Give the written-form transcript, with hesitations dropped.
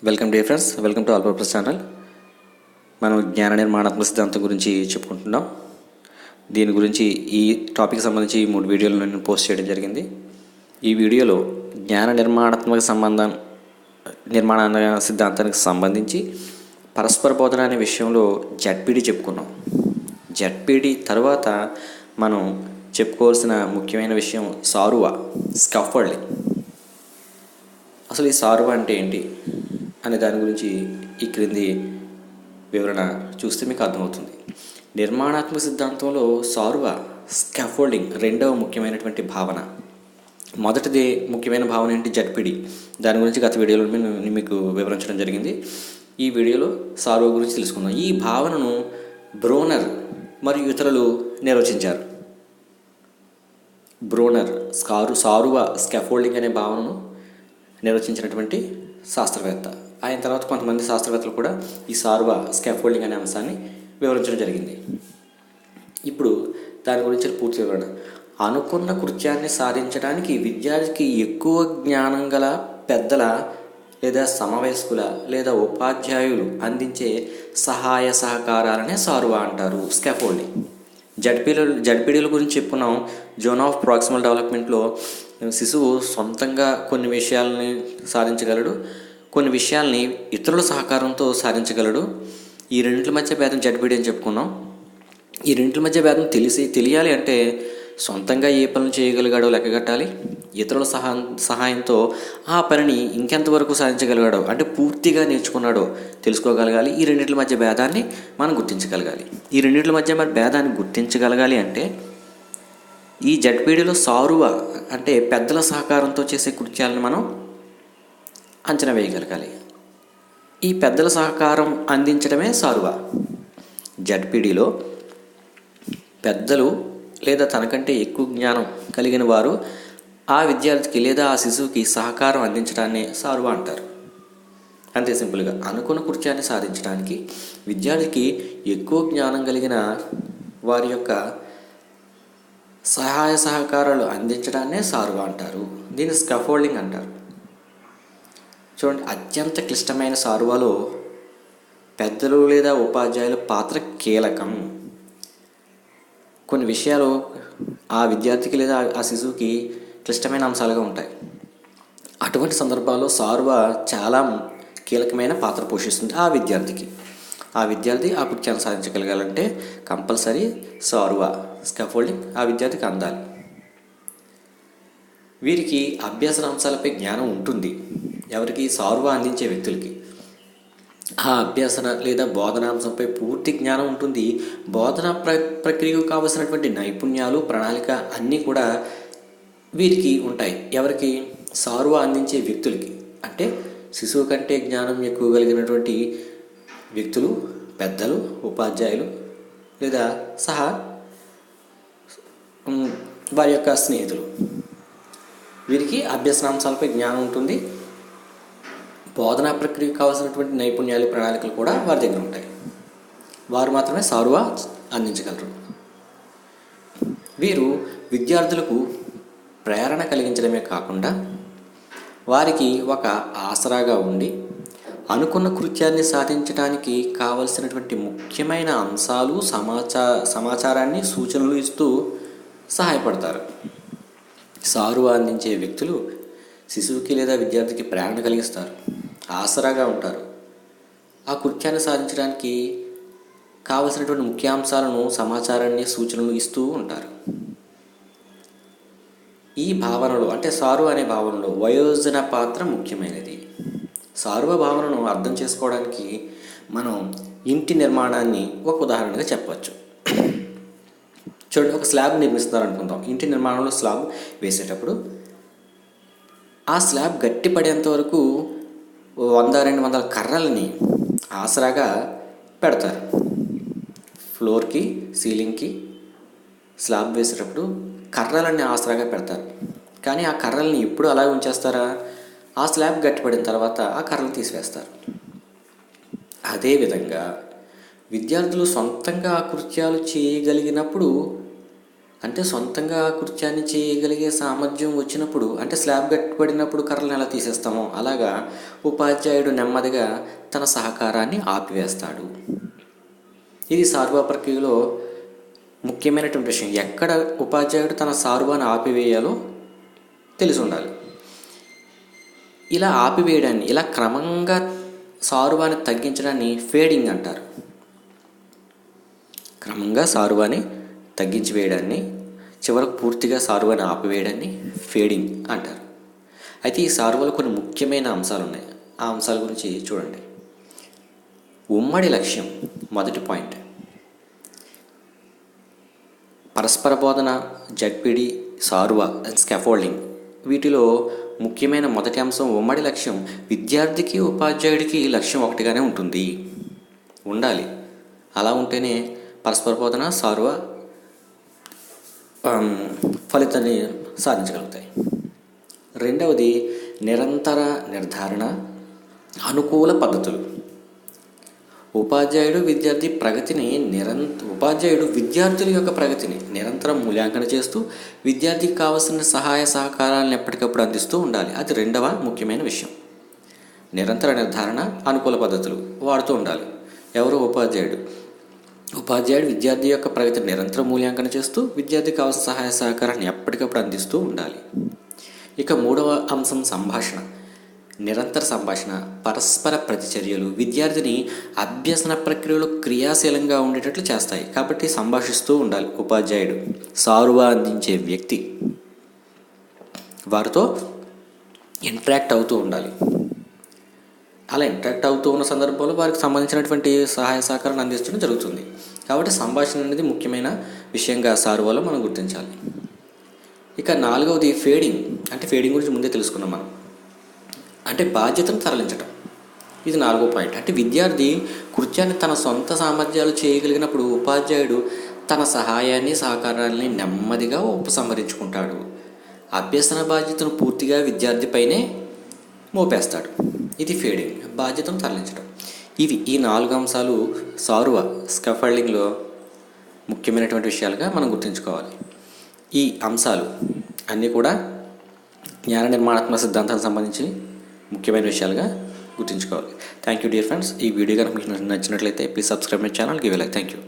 Welcome day friends, welcome to all purpose channel. మనం జ్ఞాన నిర్మాణాత్మక సిద్ధాంతం గురించి చెప్పుకుంటున్నాం. దీని గురించి ఈ టాపిక్ సంబంధించి 3 వీడియోలు నేను పోస్ట్ చేయడం జరిగింది. ఈ వీడియోలో జ్ఞాన నిర్మాణ సిద్ధాంతానికి సంబంధించి పరస్పర బోధన అనే విషయంలో జెడ్పీడి చెప్పుకున్నాం. జెడ్పీడి తర్వాత మనం చెప్పుకోవాల్సిన ముఖ్యమైన విషయం సారువా, స్కాఫోల్డింగ్. అసలు ఈ సారువా అంటే ఏంటి అనే దాని గురించి ఈ క్రింది వివరణ చూస్తే మీకు అర్థమవుతుంది. నిర్మాణాత్మక సిద్ధాంతంలో సారువా, స్కాఫోల్డింగ్ రెండవ ముఖ్యమైనటువంటి భావన. మొదటిది ముఖ్యమైన భావన ఏంటి? జెడ్పీడి. దాని గురించి గత వీడియోలో మీకు వివరించడం జరిగింది. ఈ వీడియోలో సారువా గురించి తెలుసుకుందాం. ఈ భావనను బ్రోనర్ మరియు ఇతరులు నిర్వచించారు. బ్రోనర్ సారువా, స్కాఫోల్డింగ్ అనే భావనను నిర్వచించినటువంటి శాస్త్రవేత్త. ఆయన తర్వాత కొంతమంది శాస్త్రవేత్తలు కూడా ఈ సారువా, స్కాఫోల్డింగ్ అనే అంశాన్ని వివరించడం జరిగింది. ఇప్పుడు దాని గురించి పూర్తి వివరణ. అనుకున్న కృత్యాన్ని సాధించడానికి విద్యార్థికి ఎక్కువ జ్ఞానం గల పెద్దల లేదా సమవయస్కుల లేదా ఉపాధ్యాయులు అందించే సహాయ సహకారాలనే సారువా అంటారు, స్కాఫోల్డింగ్. జడ్పీడీల గురించి చెప్పుకున్నాం. జోన్ ఆఫ్ ప్రాక్సిమల్ డెవలప్మెంట్లో శిశువు సొంతంగా కొన్ని విషయాలని సాధించగలడు, కొన్ని విషయాల్ని ఇతరుల సహకారంతో సాధించగలడు. ఈ రెండింటి మధ్య భేదం జడ్పీడీ అని చెప్పుకున్నాం. ఈ రెండింటి మధ్య భేదం తెలియాలి అంటే సొంతంగా ఏ పనులు చేయగలిగాడో లెక్కగట్టాలి, ఇతరుల సహాయంతో ఆ పనిని ఇంకెంతవరకు సాధించగలిగాడో అంటే పూర్తిగా నేర్చుకున్నాడో తెలుసుకోగలగాలి. ఈ రెండింటి మధ్య భేదాన్ని మనం గుర్తించగలగాలి. ఈ రెండింటి మధ్య మరి భేదాన్ని గుర్తించగలగాలి అంటే ఈ జడ్పీడీలో సారువా అంటే పెద్దల సహకారంతో చేసే కృత్యాలను మనం అంచనా వేయగలగాలి. ఈ పెద్దల సహకారం అందించడమే సారువా. జడ్పీడీలో పెద్దలు లేదా తనకంటే ఎక్కువ జ్ఞానం కలిగిన వారు ఆ విద్యార్థికి లేదా ఆ శిశువుకి సహకారం అందించడాన్ని సారువా అంటారు. అంతే సింపుల్గా. అనుకున్న కృత్యాన్ని సాధించడానికి విద్యార్థికి ఎక్కువ జ్ఞానం కలిగిన వారి యొక్క సహాయ సహకారాలు అందించడాన్నే సారువా అంటారు. దీన్ని స్కాఫోల్డింగ్ అంటారు. చూడండి, అత్యంత క్లిష్టమైన సారువాలో పెద్దలు లేదా ఉపాధ్యాయుల పాత్ర కీలకం. కొన్ని విషయాలు ఆ విద్యార్థికి లేదా ఆ శిశువుకి క్లిష్టమైన అంశాలుగా ఉంటాయి. అటువంటి సందర్భాల్లో సారువా చాలా కీలకమైన పాత్ర పోషిస్తుంది ఆ విద్యార్థికి. ఆ విద్యార్థి ఆ కృత్యాన్ని సాధించగలగాలంటే కంపల్సరీ సారువా, స్కాఫోల్డింగ్ ఆ విద్యార్థికి అందాలి. వీరికి అభ్యసన అంశాలపై జ్ఞానం ఉంటుంది. ఎవరికి? సారువా అందించే వ్యక్తులకి. ఆ అభ్యసన లేదా బోధనాంశంపై పూర్తి జ్ఞానం ఉంటుంది. బోధనా ప్రక్రియకు కావలసినటువంటి నైపుణ్యాలు, ప్రణాళిక అన్నీ కూడా వీరికి ఉంటాయి. ఎవరికి? సారువా అందించే వ్యక్తులకి. అంటే శిశువు కంటే జ్ఞానం ఎక్కువ కలిగినటువంటి వ్యక్తులు, పెద్దలు, ఉపాధ్యాయులు లేదా వారి యొక్క స్నేహితులు. వీరికి అభ్యసనాంశాలపై జ్ఞానం ఉంటుంది. బోధనా ప్రక్రియకు కావాల్సినటువంటి నైపుణ్యాలు, ప్రణాళికలు కూడా వారి దగ్గర ఉంటాయి. వారు మాత్రమే సారువా అందించగలరు. వీరు విద్యార్థులకు ప్రేరణ కలిగించడమే కాకుండా వారికి ఒక ఆసరాగా ఉండి అనుకున్న కృత్యాన్ని సాధించడానికి కావలసినటువంటి ముఖ్యమైన అంశాలు, సమాచారాన్ని, సూచనలు ఇస్తూ సహాయపడతారు. సారువా అందించే వ్యక్తులు శిశువుకి లేదా విద్యార్థికి ప్రేరణ కలిగిస్తారు, ఆసరాగా ఉంటారు. ఆ కృత్యాన్ని సాధించడానికి కావలసినటువంటి ముఖ్యాంశాలను, సమాచారాన్ని, సూచనలు ఇస్తూ ఉంటారు. ఈ భావనలో అంటే సారువా అనే భావనలో వయోజన పాత్ర ముఖ్యమైనది. సారువా భావనను అర్థం చేసుకోవడానికి మనం ఇంటి నిర్మాణాన్ని ఒక ఉదాహరణగా చెప్పవచ్చు. చూడండి, ఒక స్లాబ్ నిర్మిస్తున్నారు అనుకుందాం. ఇంటి నిర్మాణంలో స్లాబ్ వేసేటప్పుడు ఆ స్లాబ్ గట్టిపడేంత వరకు 100-200 కర్రలని ఆసరాగా పెడతారు. ఫ్లోర్కి, సీలింగ్కి స్లాబ్ వేసేటప్పుడు కర్రలన్నీ ఆసరాగా పెడతారు. కానీ ఆ కర్రల్ని ఎప్పుడు అలాగే ఉంచేస్తారా? ఆ స్లాబ్ గట్టిపడిన తర్వాత ఆ కర్రలు తీసివేస్తారు. అదేవిధంగా విద్యార్థులు సొంతంగా ఆ కృత్యాలు చేయగలిగినప్పుడు అంటే సొంతంగా కృత్యాన్ని చేయగలిగే సామర్థ్యం వచ్చినప్పుడు, అంటే స్లాబ్ కట్టబడినప్పుడు కర్రలను ఎలా తీసేస్తామో అలాగా ఉపాధ్యాయుడు నెమ్మదిగా తన సహకారాన్ని ఆపివేస్తాడు. ఇది సార్వా ప్రక్రియలో ముఖ్యమైనటువంటి విషయం. ఎక్కడ ఉపాధ్యాయుడు తన సార్వాన్ని ఆపివేయాలో తెలిసి ఉండాలి. ఇలా ఆపివేయడాన్ని, ఇలా క్రమంగా సారువాని తగ్గించడాన్ని ఫేడింగ్ అంటారు. క్రమంగా సారువాని తగ్గించి వేయడాన్ని, చివరకు పూర్తిగా సారువాని ఆపివేయడాన్ని ఫేడింగ్ అంటారు. అయితే ఈ సారువాలో కొన్ని ముఖ్యమైన అంశాలు ఉన్నాయి. ఆ అంశాల గురించి చూడండి. ఉమ్మడి లక్ష్యం మొదటి పాయింట్. పరస్పర బోధన, జడ్పిడి, సారువా, స్కాఫోల్డింగ్, వీటిలో ముఖ్యమైన మొదటి అంశం ఉమ్మడి లక్ష్యం. విద్యార్థికి ఉపాధ్యాయుడికి లక్ష్యం ఒకటిగానే ఉండాలి. అలా ఉంటేనే పరస్పర బోధన, సారువా ఫలితాన్ని సాధించగలుగుతాయి. రెండవది నిరంతర నిర్ధారణ, అనుకూల పద్ధతులు. ఉపాధ్యాయుడు విద్యార్థుల యొక్క ప్రగతిని నిరంతరం మూల్యాంకన చేస్తూ విద్యార్థికి కావాల్సిన సహాయ సహకారాలను ఎప్పటికప్పుడు అందిస్తూ ఉండాలి. అది రెండవ ముఖ్యమైన విషయం. నిరంతర నిర్ధారణ, అనుకూల పద్ధతులు వాడుతూ ఉండాలి. ఎవరు? ఉపాధ్యాయుడు విద్యార్థి యొక్క ప్రగతిని నిరంతరం మూల్యాంకన చేస్తూ విద్యార్థికి కావాల్సిన సహాయ సహకారాన్ని ఎప్పటికప్పుడు అందిస్తూ ఉండాలి. ఇక మూడవ అంశం సంభాషణ. నిరంతర సంభాషణ, పరస్పర ప్రతిచర్యలు విద్యార్థిని అభ్యసన ప్రక్రియలో క్రియాశీలంగా ఉండేటట్లు చేస్తాయి. కాబట్టి సంభాషిస్తూ ఉండాలి ఉపాధ్యాయుడు. సారువా అందించే వ్యక్తి వారితో ఇంటరాక్ట్ అవుతూ ఉండాలి. అలా ఇంటరాక్ట్ అవుతూ ఉన్న సందర్భంలో వారికి సంబంధించినటువంటి సహాయ సహకారాన్ని అందించడం జరుగుతుంది. కాబట్టి సంభాషణ అనేది ముఖ్యమైన విషయంగా సారువాలో మనం గుర్తించాలి. ఇక నాలుగవది ఫేడింగ్. అంటే ఫేడింగ్ గురించి ముందే తెలుసుకున్నాం మనం. అంటే బాధ్యతను తరలించడం. ఇది నాలుగో పాయింట్. అంటే విద్యార్థి కృత్యాన్ని తన సొంత సామర్థ్యాలు చేయగలిగినప్పుడు ఉపాధ్యాయుడు తన సహాయాన్ని, సహకారాన్ని నెమ్మదిగా ఉపసంహరించుకుంటాడు. అభ్యసన బాధ్యతను పూర్తిగా విద్యార్థిపైనే మోపేస్తాడు. ఇది ఫేడింగ్, బాధ్యతను తరలించడం. ఈ 4 అంశాలు సారువా స్కాఫోల్డింగ్లో ముఖ్యమైనటువంటి విషయాలుగా మనం గుర్తుంచుకోవాలి. ఈ అంశాలు అన్నీ కూడా జ్ఞాన నిర్మాణాత్మక సిద్ధాంతానికి సంబంధించి ముఖ్యమైన విషయాలుగా గుర్తుంచుకోవాలి. Thank you dear friends. ఈ వీడియో కనుక మీకు నచ్చినట్లయితే please subscribe my channel. Give a like. Thank you.